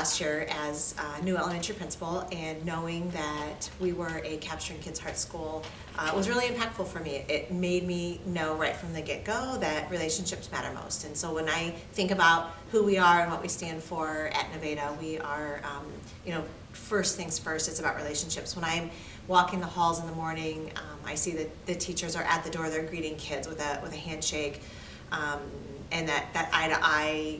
last year as a new elementary principal, and knowing that we were a Capturing Kids' Heart school was really impactful for me. It made me know right from the get-go that relationships matter most. And so when I think about who we are and what we stand for at Nevada, we are, first things first, it's about relationships. When I'm walking the halls in the morning, I see that the teachers are at the door, they're greeting kids with a handshake, and that eye-to-eye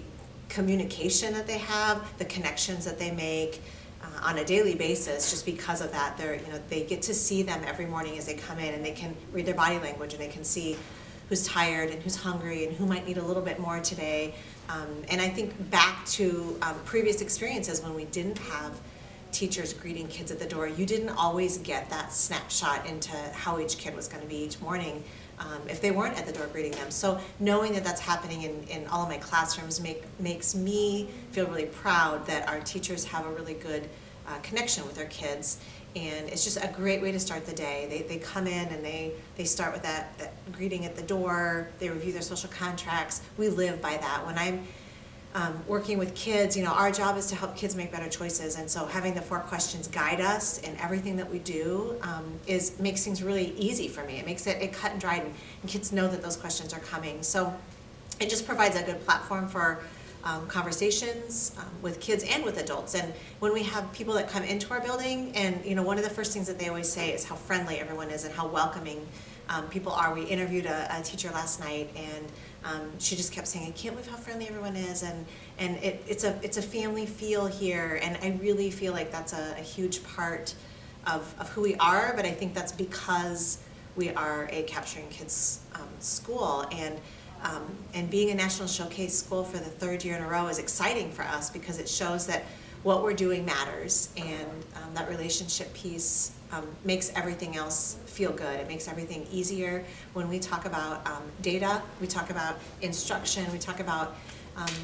communication that they have, the connections that they make on a daily basis. Just because of that, they get to see them every morning as they come in, and they can read their body language, and they can see who's tired and who's hungry and who might need a little bit more today. And I think back to previous experiences when we didn't have teachers greeting kids at the door, you didn't always get that snapshot into how each kid was going to be each morning if they weren't at the door greeting them. So knowing that that's happening in all of my classrooms makes me feel really proud that our teachers have a really good connection with their kids. And it's just a great way to start the day. They come in and they start with that greeting at the door. They review their social contracts. We live by that. When I'm working with kids, our job is to help kids make better choices, and so having the 4 questions guide us in everything that we do makes things really easy for me. It makes it cut and dried, and kids know that those questions are coming. So it just provides a good platform for conversations with kids and with adults. And when we have people that come into our building, and one of the first things that they always say is how friendly everyone is and how welcoming people are. We interviewed a teacher last night, and she just kept saying, I can't believe how friendly everyone is, and it's a family feel here, and I really feel like that's a huge part of who we are. But I think that's because we are a Capturing Kids school, and being a National Showcase school for the 3rd year in a row is exciting for us because it shows that what we're doing matters, and that relationship piece makes everything else feel good. It makes everything easier. When we talk about data, we talk about instruction, we talk about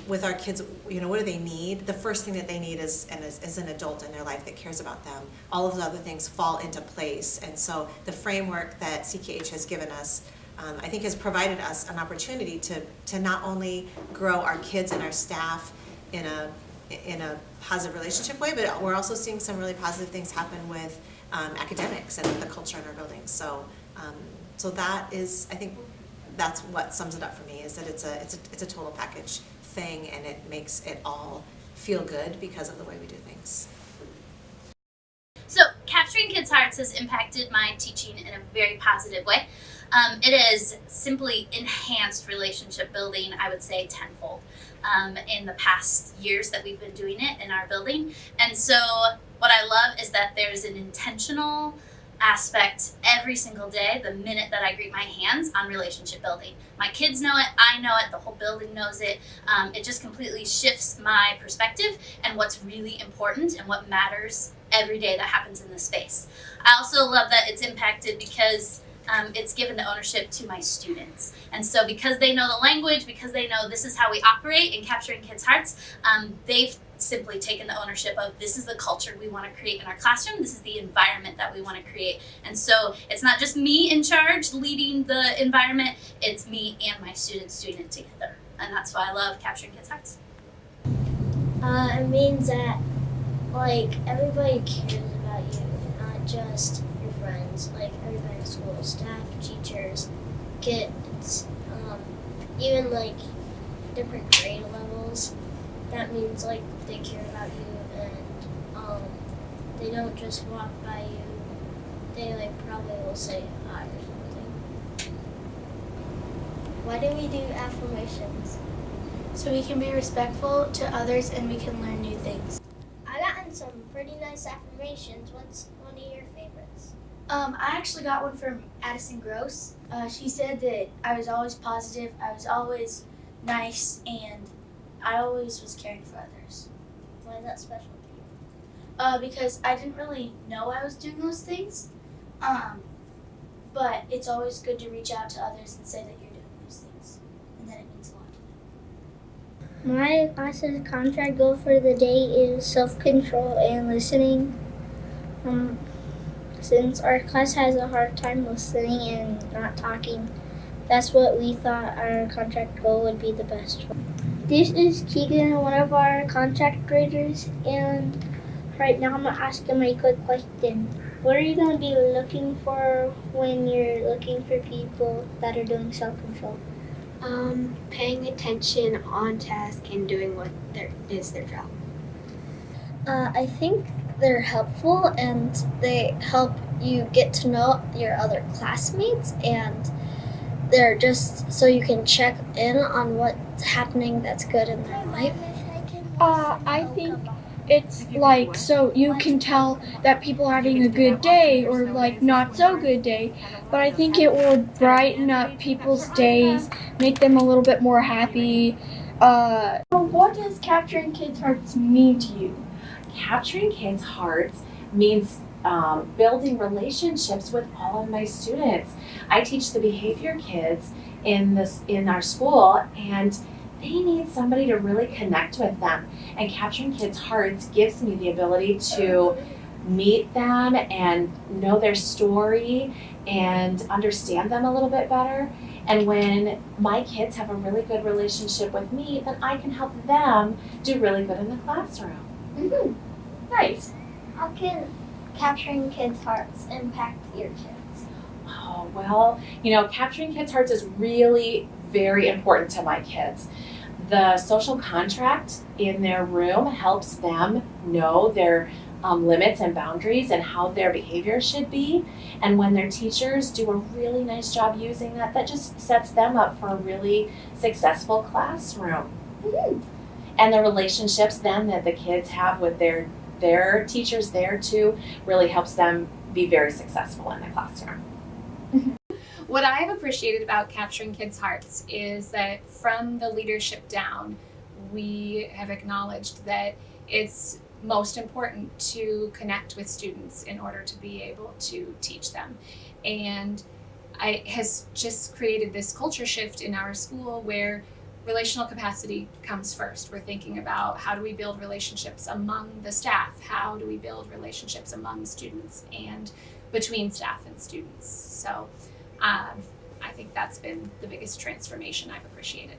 with our kids, what do they need? The first thing that they need is an adult in their life that cares about them. All of the other things fall into place. And so the framework that CKH has given us, I think, has provided us an opportunity to not only grow our kids and our staff in a positive relationship way, but we're also seeing some really positive things happen with academics and with the culture in our buildings. So that is, I think, that's what sums it up for me, is that it's a total package thing, and it makes it all feel good because of the way we do things. So Capturing Kids' Hearts has impacted my teaching in a very positive way. It has simply enhanced relationship building, I would say, tenfold in the past years that we've been doing it in our building. And so what I love is that there's an intentional aspect every single day, the minute that I greet my hands, on relationship building. My kids know it, I know it, the whole building knows it. It just completely shifts my perspective and what's really important and what matters every day that happens in this space. I also love that it's impacted because it's given the ownership to my students. And so because they know the language, because they know this is how we operate in Capturing Kids' Hearts, they've simply taken the ownership of, this is the culture we want to create in our classroom, this is the environment that we want to create. And so it's not just me in charge leading the environment, it's me and my students doing it together. And that's why I love Capturing Kids' Hearts. It means that, everybody cares about you, not just your friends, everybody in school, staff, teachers, kids, even different grade levels. That means they care about you, and they don't just walk by you. They probably will say hi or something. Why do we do affirmations? So we can be respectful to others and we can learn new things. I gotten some pretty nice affirmations. What's one of your favorites? I actually got one from Addison Gross. She said that I was always positive, I was always nice, and I always was caring for others. Why is that special to you? Because I didn't really know I was doing those things, but it's always good to reach out to others and say that you're doing those things, and that it means a lot to them. My class's contract goal for the day is self-control and listening. Since our class has a hard time listening and not talking, that's what we thought our contract goal would be the best one. This is Keegan, one of our contract graders, and right now I'm gonna ask him a quick question. What are you gonna be looking for when you're looking for people that are doing self-control? Paying attention on task and doing what is their job. I think they're helpful and they help you get to know your other classmates, and they're just so you can check in on what's happening that's good in their life. I think it's like so you can tell that people are having a good day or like not so good day, but I think it will brighten up people's days, make them a little bit more happy. What does capturing kids' hearts mean to you? Capturing kids' hearts means building relationships with all of my students. I teach the behavior kids in our school, and they need somebody to really connect with them. And capturing kids' hearts gives me the ability to meet them and know their story and understand them a little bit better. And when my kids have a really good relationship with me, then I can help them do really good in the classroom. Mm-hmm. Nice. How can capturing kids' hearts impact your kids? Oh, well, capturing kids' hearts is really very important to my kids. The social contract in their room helps them know their limits and boundaries and how their behavior should be. And when their teachers do a really nice job using that, that just sets them up for a really successful classroom. Mm-hmm. And the relationships then that the kids have with their teachers there too really helps them be very successful in the classroom. What I've appreciated about capturing kids' hearts is that from the leadership down, we have acknowledged that it's most important to connect with students in order to be able to teach them. And it has just created this culture shift in our school where relational capacity comes first. We're thinking about how do we build relationships among the staff? How do we build relationships among students and between staff and students? So I think that's been the biggest transformation I've appreciated.